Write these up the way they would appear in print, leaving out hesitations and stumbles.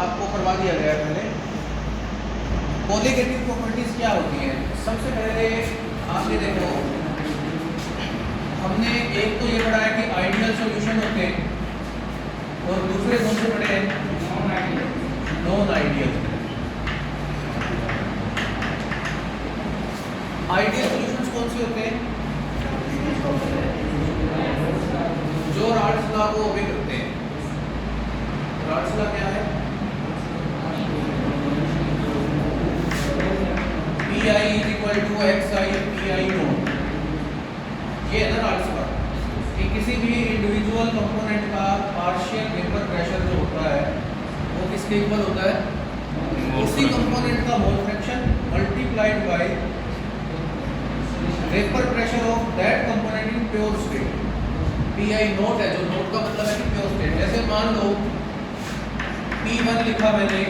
आपको करवा दिया गया है पहले। कोलिगेटिव प्रॉपर्टीज क्या होती है? सबसे पहले आपने देखो, हमने एक तो ये पढ़ा है कि आइडियल सॉल्यूशन होते हैं और दूसरे कौन से पढ़े हैं? Non ideal. आइडियल सॉल्यूशंस कौन से होते हैं? जो राल्स लॉ को ओबे करते हैं। राल्स लॉ क्या है? Pi is equal to xi Pi naught. ये है ना राल्स लॉ कि किसी भी इंडिविजुअल कंपोनेंट का पार्शियल वेपर प्रेशर जो होता है वो किसके इक्वल होता है? उसी कंपोनेंट का mole fraction multiplied by vapour pressure of that component in pure state. Pi note है, जो नोट का मतलब है कि प्योर स्टेट। जैसे मान लो P1 लिखा मैंने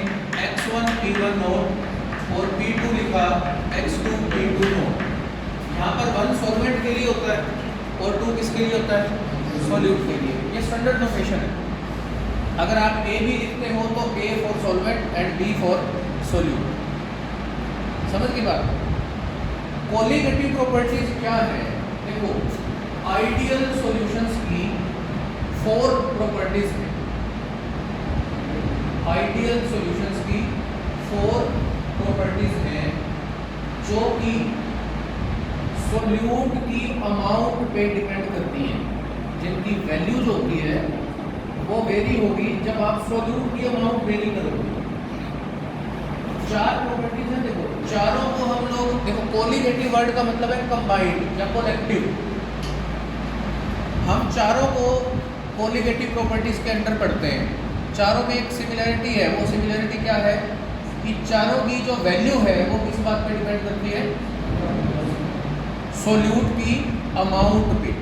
x1 P1 नोट और P2 लिखा x2 P2 नोट। यहाँ पर 1 सॉल्वेंट के लिए होता है और 2 किसके लिए होता है? सॉल्यूट के लिए। ये स्टैंडर्ड नोटेशन है। अगर आप A भी लिखते हो तो A for solvent and B for solute. समझ की बात? कोलिगेटिव प्रॉपर्टीज क्या है? देखो, आइडियल सॉल्यूशंस की 4 प्रॉपर्टीज हैं। आइडियल सॉल्यूशंस की 4 प्रॉपर्टीज हैं जो कि सॉल्यूट की अमाउंट पे डिपेंड करती हैं, जिनकी वैल्यू जो होती है वो वेरी होगी जब आप सॉल्यूट की अमाउंट वेरी करोगे। 4 प्रॉपर्टीज हैं। देखो, चारों को हम लोग, देखो कोलिगेटिव वर्ड का मतलब है कंबाइंड या कलेक्टिव। हम चारों को कोलिगेटिव प्रॉपर्टीज के अंडर पढ़ते हैं। चारों में एक सिमिलरिटी है। वो सिमिलरिटी क्या है कि चारों की जो वैल्यू है वो किस बात पे डिपेंड करती है? सॉल्यूट की अमाउंट पे।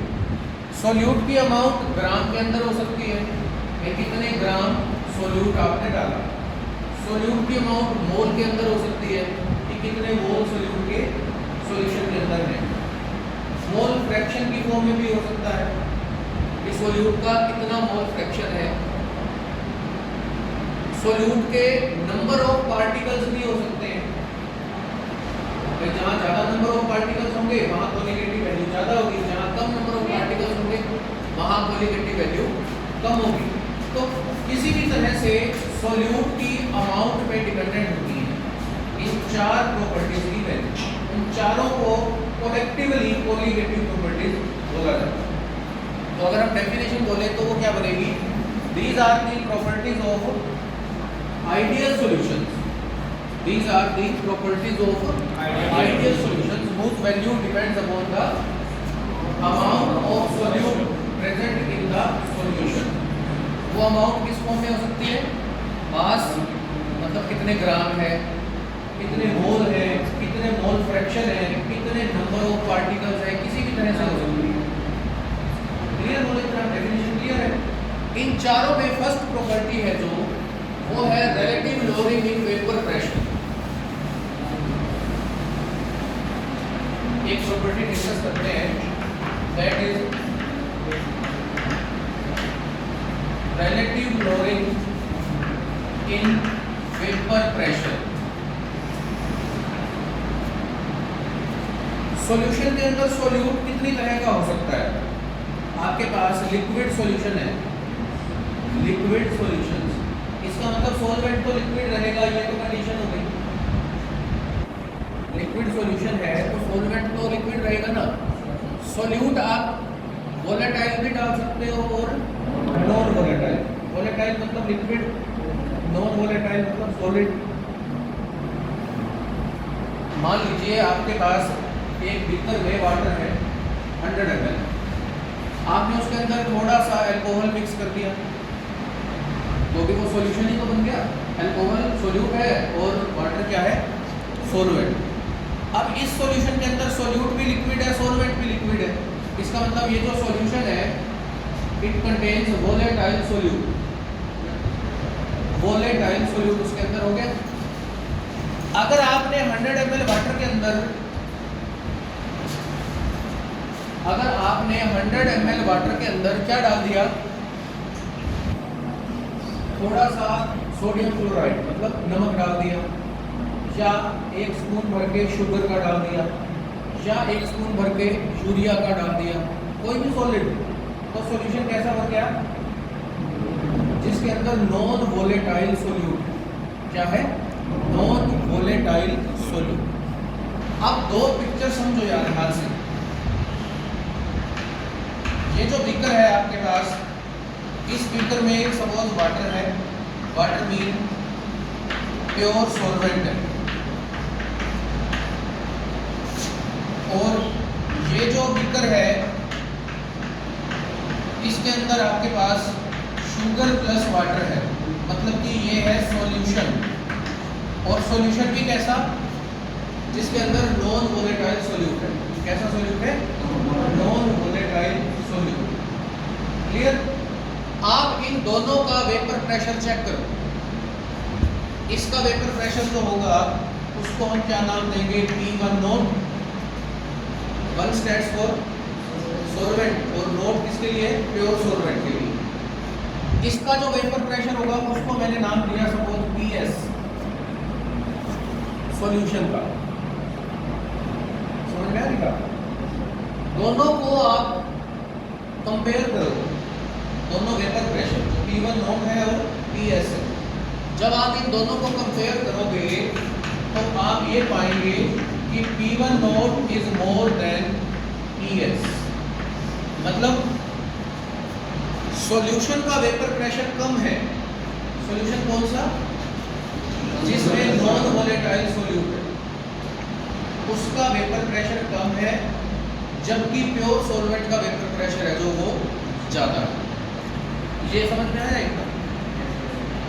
सॉल्यूट की अमाउंट ग्राम के अंदर हो सकती है कि कितने ग्राम सॉल्यूट आपने डाला। सॉल्यूट की अमाउंट मोल के अंदर हो सकती है कि कितने मोल सॉल्यूट के सॉल्यूशन के अंदर है। मोल फ्रैक्शन की फॉर्म में भी हो सकता है कि सॉल्यूट का कितना मोल फ्रैक्शन है। सॉल्यूट के नंबर ऑफ पार्टिकल्स भी हो सकते हैं। जहाँ ज़्यादा नंबर ऑफ पार्टिकल्स होंगे वहाँ कोलिगेटिव वैल्यू ज़्यादा होगी, जहाँ कम नंबर ऑफ पार्टिकल्स होंगे वहाँ कोलिगेटिव वैल्यू कम होगी। तो किसी भी तरह से सॉल्यूट की अमाउंट पे डिपेंडेंट होती है इन 4 प्रॉपर्टीज की वैल्यू। इन चारों को कलेक्टिवली कोलिगेटिव प्रॉपर्टीज बोला जाता है। तो अगर हम डेफिनेशन बोले तो वो क्या बनेगी? These are the properties of ideal solutions. These are the properties of ideal solutions whose value depends upon the amount of solute present in the solution. वो अमाउंट किस फॉर्म में हो सकती है? मास मतलब कितने ग्राम है, कितने मोल है, कितने मोल फ्रैक्शन है, कितने नंबर ऑफ पार्टिकल्स है, किसी भी तरह से हो सकती है। क्लियर बोले तो डेफिनेशन क्लियर है। इन चारों में फर्स्ट प्रॉपर्टी है जो वो है relative lowering in vapour pressure. एक प्रॉपर्टी डिस्कस करते हैं, that is relative lowering in vapour pressure. Solution के अंदर सॉल्यूट कितनी तरह का हो सकता है? आपके पास लिक्विड सॉल्यूशन है, लिक्विड सॉल्यूशन, इसका मतलब सॉल्वेंट तो लिक्विड रहेगा, ये तो कंडीशन हो गई। लिक्विड सॉल्यूशन है तो सॉल्वेंट तो लिक्विड रहेगा ना। सॉल्यूट आप वोलेटाइल भी डाल सकते हो और नॉन वोलेटाइल। वोलेटाइल मतलब लिक्विड, नॉन वोलेटाइल मतलब सॉलिड। मान लीजिए आपके पास एक बीकर में वाटर है 100 ml, आपने उसके अंदर थोड़ा सा अल्कोहल मिक्स कर दिया तो भी वो सॉल्यूशन ही तो बन गया। अल्कोहल सॉल्यूट है और वाटर क्या है? सॉल्वेंट। अब इस सॉल्यूशन के अंदर सॉल्यूट भी लिक्विड है, सॉल्वेंट भी लिक्विड है। इसका मतलब ये जो सॉल्यूशन है it contains volatile solute. Volatile solute उसके अंदर हो गया। अगर आपने 100 ml वाटर के अंदर, अगर आपने 100 ml वाटर के अंदर क्या डाल दिया? थोड़ा सा सोडियम क्लोराइड मतलब नमक डाल दिया, या 1 स्पून भर के शुगर का डाल दिया, या 1 स्पून भर के यूरिया का डाल दिया, कोई भी सॉलिड, तो सॉल्यूशन कैसा बन गया? जिसके अंदर नॉन वोलेटाइल सोल्यूट, क्या है? Non volatile solute. अब 2 पिक्चर समझो यार ध्यान से। ये जो बीकर है आपके पास, इस बीकर में एक सपोज वाटर है, वाटर मीन प्योर सॉल्वेंट है, और ये जो बीकर है इसके अंदर आपके पास शुगर प्लस वाटर है, मतलब कि ये है सॉल्यूशन। और सॉल्यूशन भी कैसा? जिसके अंदर नॉन वोलेटाइल सोल्यूट है। कैसा सोल्यूट है? Non volatile solute. क्लियर? आप इन दोनों का वेपर प्रेशर चेक करो। इसका वेपर प्रेशर जो होगा उसको हम क्या नाम देंगे? P1 note. 1 stands for solvent और नोट किसके लिए? प्योर सॉल्वेंट के लिए। इसका जो वेपर प्रेशर होगा उसको मैंने नाम दिया सपोज PS, सॉल्यूशन का। समझ में आ रही? दोनों को आप कंपेयर करो, दोनों वेपर प्रेशर जो P1 नोट है और PS है। जब आप इन दोनों को कंपेयर करोगे तो आप ये पाएंगे कि P1 naught is more than PS, मतलब सॉल्यूशन का वेपर प्रेशर कम है। सॉल्यूशन कौन सा? जिसमें नॉन वोलेटाइल सोल्यूट है, उसका वेपर प्रेशर कम है, जबकि प्योर सॉल्वेंट का वेपर प्रेशर है जो वो ज़्यादा है। ये समझ में आया एकदम?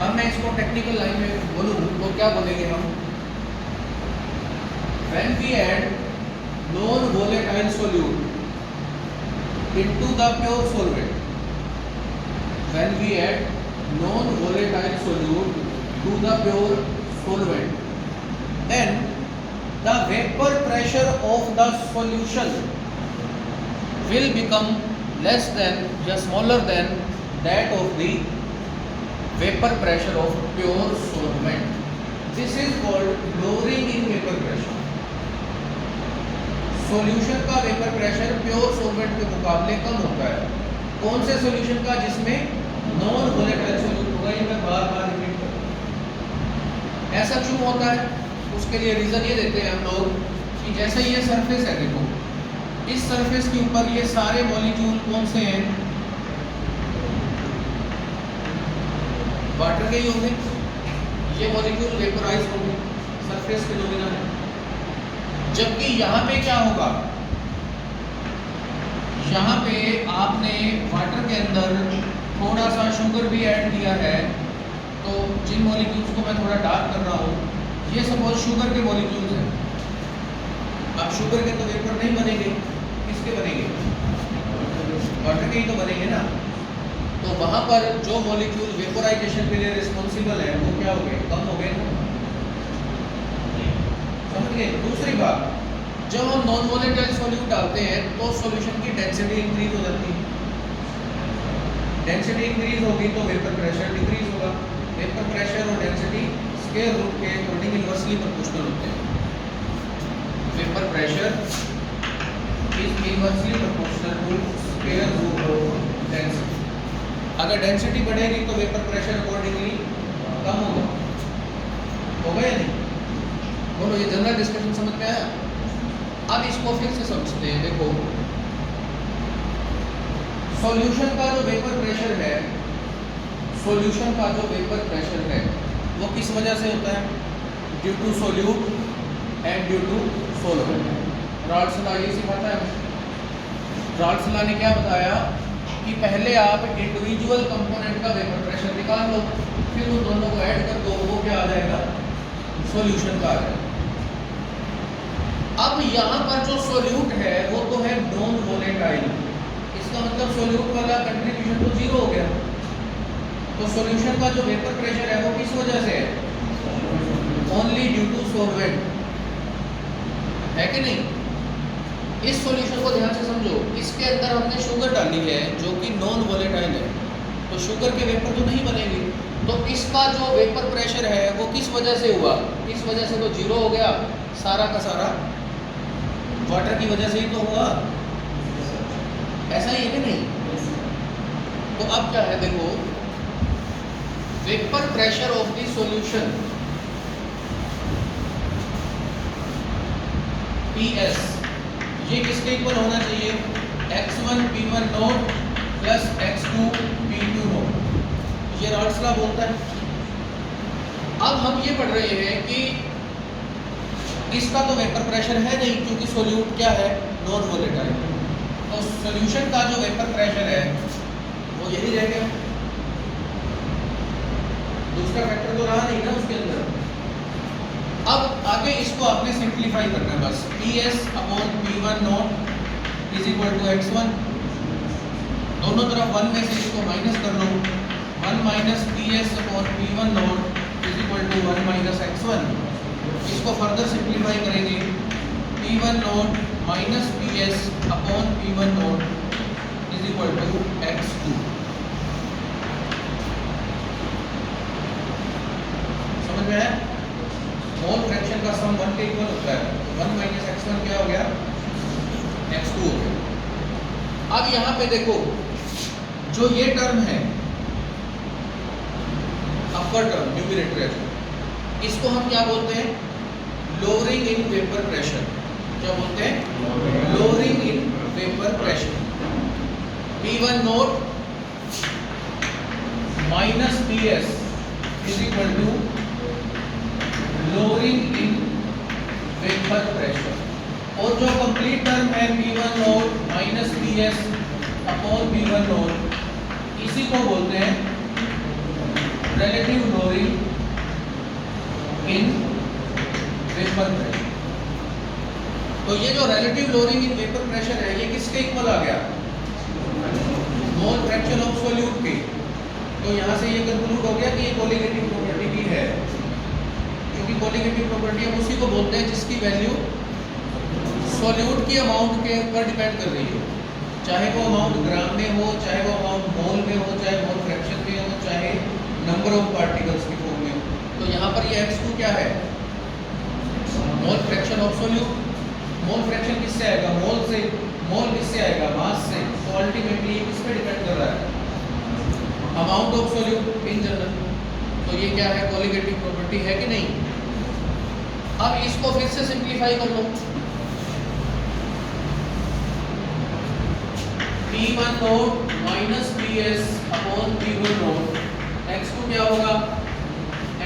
अब मैं इसको टेक्निकल लाइन में बोलूँ तो क्या बोलेंगे हम? When we add non-volatile solute into the pure solvent, when we add non-volatile solute to the pure solvent, then the vapor pressure of the solution will become less than or smaller than that of the vapor pressure of pure solvent. This is called lowering in vapor pressure. Solution का vapour pressure pure solvent के मुकाबले कम होता है। कौन से solution का? जिसमें non volatile solute होगा। ये मैं बार बार रिपीट करूँ। ऐसा क्यों होता है? उसके लिए रीज़न ये देते हैं हम लोग कि जैसे ये सरफेस है, देखो इस सरफेस के ऊपर ये सारे मॉलिक्यूल कौन से हैं? वाटर के ही होंगे। ये मॉलिक्यूल वेपराइज होंगे सरफेस के जो बिना है। जबकि यहाँ पे क्या होगा? यहाँ पे आपने वाटर के अंदर थोड़ा सा शुगर भी ऐड किया है, तो जिन मॉलिक्यूल्स को मैं थोड़ा डार्क कर रहा हूँ, ये सपोज शुगर के मॉलिक्यूल्स हैं। अब शुगर के तो वेपर नहीं बनेंगे, किसके बनेंगे? वाटर के ही तो बनेंगे ना। तो वहाँ पर जो मॉलिक्यूल वेपोराइजेशन के लिए रिस्पॉन्सिबल है वो क्या हो गए? कम हो गए। समझ गए? दूसरी बात, जब हम नॉन वोलेटाइल सोल्यूट डालते हैं तो सॉल्यूशन की डेंसिटी इंक्रीज हो जाती है। डेंसिटी इंक्रीज होगी तो वेपर प्रेशर डिक्रीज होगा। वेपर प्रेशर और डेंसिटी स्क्वायर रूट के अकॉर्डिंग इनवर्सली प्रोपोर्शनल होते हैं। Vapour pressure is inversely proportional to square root of density. अगर डेंसिटी बढ़ेगी तो वेपर प्रेशर अकॉर्डिंगली कम होगा। होगा या नहीं? बोलो, ये जनरल डिस्कशन समझ में आया? अब इसको फिर से समझते हैं। देखो, सॉल्यूशन का जो वेपर प्रेशर है, सॉल्यूशन का जो वेपर प्रेशर है वो किस वजह से होता है? Due to solute and due to solvent. Raoult's law ये सिखाता है। राल्सला ने क्या बताया कि पहले आप इंडिविजुअल कंपोनेंट का वेपर प्रेशर निकाल लो, फिर उन दोनों को ऐड कर दो, वो क्या आ जाएगा? सॉल्यूशन का आ जाएगा। अब यहाँ पर जो सोल्यूट है वो तो है नॉन वोलेटाइल, इसका मतलब सोल्यूट वाला कंट्रीब्यूशन तो जीरो हो गया। तो सॉल्यूशन का जो वेपर प्रेशर है वो किस वजह से है? ओनली ड्यू टू सॉल्वेंट, है कि नहीं? इस सॉल्यूशन को ध्यान से समझो। इसके अंदर हमने शुगर डाली है जो कि नॉन वोलेटाइल है, तो शुगर के वेपर तो नहीं बनेंगे, तो इसका जो वेपर प्रेशर है वो किस वजह से हुआ, इस वजह से तो जीरो हो गया, सारा का सारा वाटर की वजह से ही तो हुआ, ऐसा ही है कि नहीं। तो अब क्या है देखो, vapour pressure of the solution PS ये किसके इक्वल होना चाहिए, x1 P1 note plus x2 P2 note, ये रॉल्स लॉ बोलता है। अब हम ये पढ़ रहे हैं कि इसका तो वेपर प्रेशर है नहीं क्योंकि सोल्यूट क्या है, नॉन वोलेटाइल, तो सॉल्यूशन का जो वेपर प्रेशर है वो यही रह गया, दूसरा फैक्टर तो रहा नहीं ना उसके अंदर। अब आगे इसको आपने सिंप्लीफाई करना है बस, PS upon P1 naught is equal to x1, दोनों तरफ 1 में से इसको माइनस कर लो, 1 minus PS upon P1 naught is equal to 1 minus x1, इसको फर्दर सिंप्लीफाई करेंगे, P1 naught minus PS upon P1 naught is equal to x2। समझ में आया, मोल फ्रैक्शन का सम 1 के इक्वल होता है, 1 माइनस x1 क्या हो गया, x2 हो गया। अब यहाँ पे देखो जो ये टर्म है अपर टर्म न्यूमरेटर है, इसको हम क्या बोलते हैं, लोअरिंग इन वेपर प्रेशर, क्या बोलते हैं, lowering in vapour pressure. P1 naught minus PS is equal to lowering in vapour pressure, और जो कंप्लीट टर्म है P1 naught minus PS upon P1 naught, इसी को बोलते हैं relative lowering in vapour pressure. तो ये जो relative lowering in vapour pressure है ये किसके इक्वल आ गया, मोल फ्रैक्शन ऑफ सॉल्यूट के। तो यहाँ से ये कंक्लूड हो गया कि ये कोलिगेटिव प्रॉपर्टी भी है, क्योंकि कोलिगेटिव प्रॉपर्टी हम उसी को बोलते हैं जिसकी वैल्यू सॉल्यूट की अमाउंट के ऊपर डिपेंड कर रही हो, चाहे वो अमाउंट ग्राम में हो, चाहे वो अमाउंट मोल में हो, चाहे मोल फ्रैक्शन में हो, चाहे नंबर ऑफ पार्टिकल्स की फॉर्म में हो। तो यहाँ पर ये x2 क्या है, mole fraction of solute. Mole fraction किससे आएगा, मोल से, मोल किससे आएगा, मास से, तो अल्टीमेटली किस पे डिपेंड कर रहा है, amount of solute in general. तो ये क्या है, कोलिगेटिव प्रॉपर्टी है कि नहीं। अब इसको फिर से सिंप्लीफाई कर लो, P1 naught minus PS upon P1 note, x2 क्या होगा,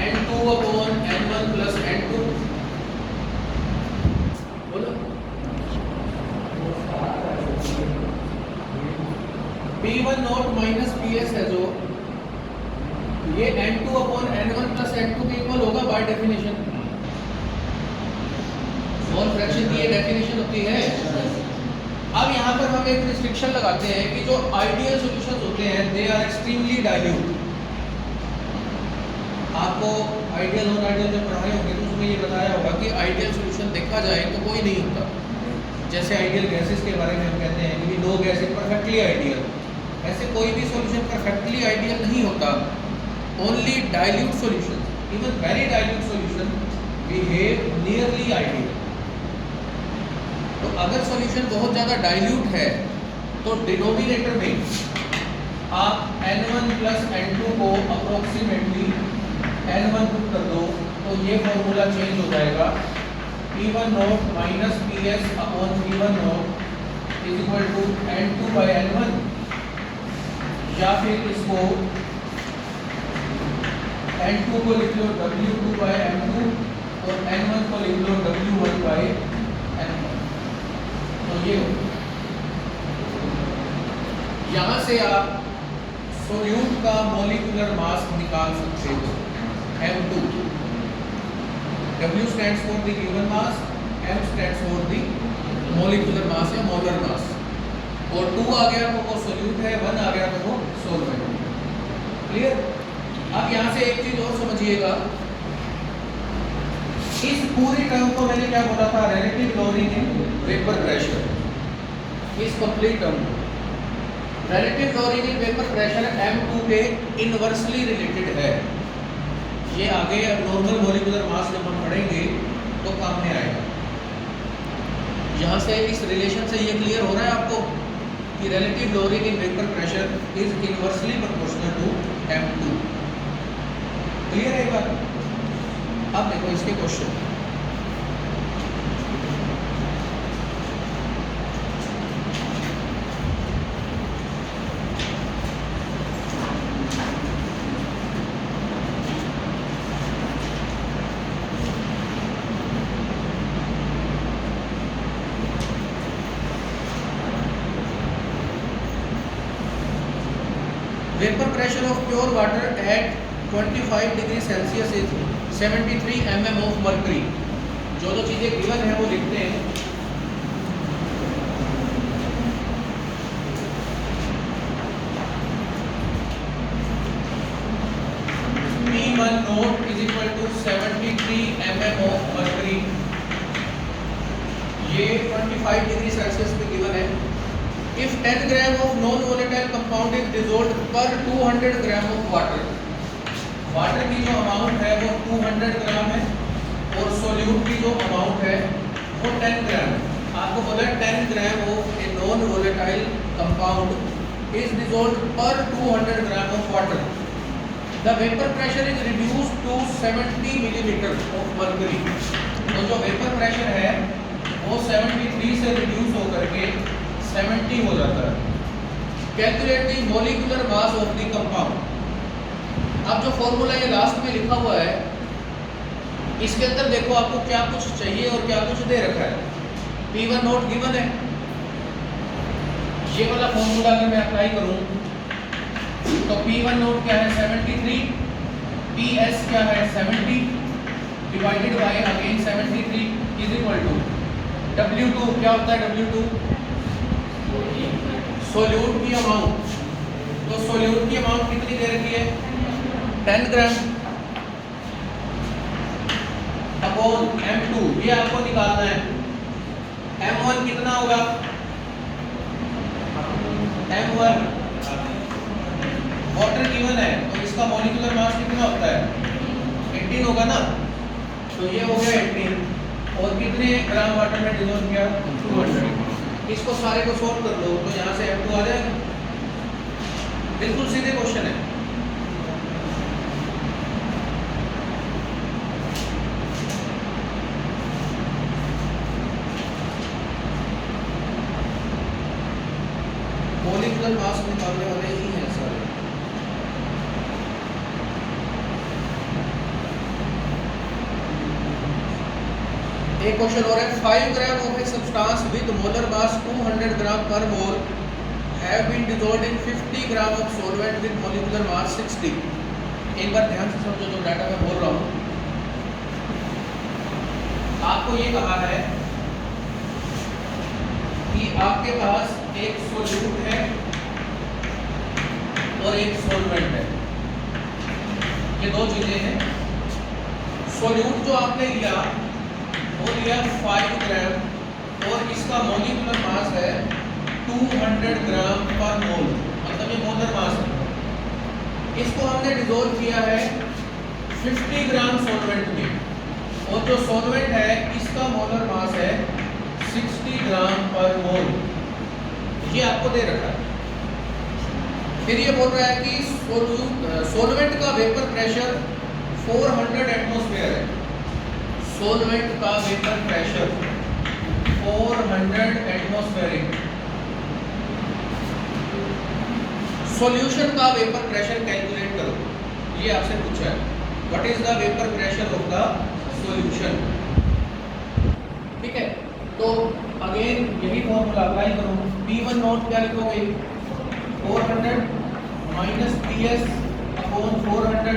N2 upon N1 plus N2, बोलो। P1 नोट माइनस PS है जो, ये N2 upon N1 plus N2 के इक्वल होगा बाय डेफिनेशन। मोल फ्रैक्शन की ये डेफिनेशन होती है। अब यहाँ पर हम एक रिस्ट्रिक्शन लगाते हैं कि जो आइडियल सॉल्यूशंस होते हैं दे आर एक्सट्रीमली डाइल्यूट। आपको आइडियल और आइडियल जब पढ़ाए होंगे तो उसमें ये बताया होगा कि आइडियल सॉल्यूशन देखा जाए तो कोई नहीं होता। जैसे आइडियल गैसेस के बारे में हम कहते हैं कि no gas is perfectly ideal, ऐसे कोई भी सॉल्यूशन परफेक्टली आइडियल नहीं होता। Only dilute solution, even very dilute solution behave nearly ideal. तो अगर सॉल्यूशन बहुत ज़्यादा डाइल्यूट है तो डिनोमिनेटर में आप N1 प्लस N2 को अप्रोक्सीमेटली N1 पुट कर दो तो ये फॉर्मूला चेंज हो जाएगा, P1 naught minus PS upon P1 naught is equal to N2 by N1, या फिर इसको N2 को लिख लो W2 बाई M2 और N1 को लिख लो W1 बाई M1। तो ये यहाँ से आप सोल्यूट का मॉलिक्यूलर मास निकाल सकते हो, M2। W stands for the given mass, M stands for the molecular mass या मोलर मास। और 2 आ गया तो वो सोल्यूट है, 1 आ गया तो वो सॉल्वेंट। क्लियर। अब यहाँ से एक चीज और समझिएगा, इस पूरी टर्म को मैंने क्या बोला था, relative lowering in vapour pressure. इस कंप्लीट टर्म को relative lowering in vapour pressure m2 के इनवर्सली रिलेटेड है। ये आगे नॉर्मल मॉलिक्यूलर मास जब हम पढ़ेंगे तो काम में आएगा। यहाँ से इस रिलेशन से ये क्लियर हो रहा है आपको कि relative lowering in vapour pressure is inversely proportional to m2। Clear है बात? अब देखो इसके question. Vapor pressure of pure water at 25 degree Celsius इज 73 mm of mercury। जो चीजें गिवन है वो लिखते हैं। P1 naught is equal to 73 mm of mercury। ये 25 डिग्री सेल्सियस पे गिवन है। If 10 gram of non-volatile compound is dissolved per 200 gram of water, water की जो अमाउंट है वो 200 ग्राम है और सोल्यूट की जो अमाउंट है वो 10 ग्राम है। आपको बोला 10 gram of a non volatile compound is dissolved पर 200 gram of water. The vapour pressure is reduced to 70 millimetre of mercury. तो जो वेपर प्रेशर है वो 73 से रिड्यूस होकर के 70 हो जाता है। Calculate the molecular mass of the compound. अब जो फॉर्मूला ये लास्ट में लिखा हुआ है इसके अंदर देखो आपको क्या कुछ चाहिए और क्या कुछ दे रखा है। P1 नोट गिवन है। ये वाला फॉर्मूला अगर मैं अप्लाई करूं तो P1 नोट क्या है 73, PS क्या है 70 divided by again 73 is equal to W2 क्या होता है W2 सोल्यूट की अमाउंट। तो सोल्यूट की अमाउंट कितनी दे रखी है 10 ग्राम अपॉन m2। ये आपको निकालना है। m1 कितना होगा m1 वाटर गिवन है तो इसका मॉलिक्यूलर मास कितना होता है 18 होगा ना। तो ये हो गया 18 और कितने ग्राम वाटर में डिसॉल्व किया 200। इसको सारे को सोल्व कर लो तो यहाँ से m2 आ जाएगा। बिल्कुल सीधे क्वेश्चन है। मॉलिक्यूलर मास निकालने वाले ही हैं सारे। एक क्वेश्चन और है 5 gram of a substance with molar mass 200 gram per mole have been dissolved in 50 gram of solvent with molecular mass 60। एक बार ध्यान से समझो जो डाटा मैं बोल रहा हूँ। आपको ये कहा है कि आपके पास एक सोल्यूट है और एक सॉल्वेंट है। ये दो चीजें हैं। सोल्यूट जो आपने लिया वो लिया 5 ग्राम और इसका मॉलिक्यूलर मास है 200 ग्राम पर मोल, मतलब ये मोलर मास है। इसको हमने डिसॉल्व किया है 50 ग्राम सॉल्वेंट में और जो सॉल्वेंट है इसका मोलर मास है 60 ग्राम पर मोल। ये आपको दे रखा है। फिर ये बोल रहा है कि सॉल्वेंट का वेपर प्रेशर 400 एटमॉस्फेयर है। सॉल्वेंट का वेपर प्रेशर 400 एटमॉस्फेरिक। सॉल्यूशन का वेपर प्रेशर कैलकुलेट करो। ये आपसे पूछा है what is the vapour pressure of the solution. ठीक है तो अगेन यही फॉर्मूला अप्लाई करो। P1 नोट क्या लिखोगे 400 minus PS upon 400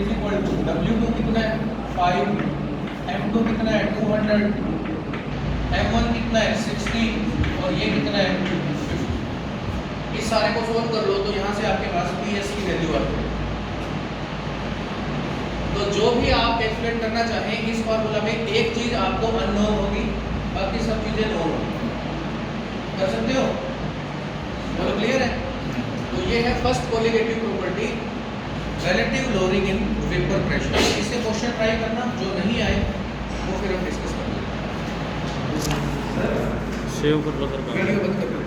is equal to W2 कितना है 5, m2 कितना है 200, m1 कितना है 60 और ये कितना है 50। इस सारे को सोल्व कर लो तो यहाँ से आपके पास PS की वैल्यू आती है। तो जो भी आप कैलकुलेट करना चाहें इस फॉर्मूला में एक चीज आपको अननोन होगी, बाकी सब चीजें नोन होगी। कर सकते हो? बोलो क्लियर है? तो ये है first colligative property, relative lowering in vapour pressure. इससे क्वेश्चन ट्राई करना, जो नहीं आए वो फिर हम डिस्कस कर लेंगे। सेव कर लो सर। वीडियो बंद कर लो।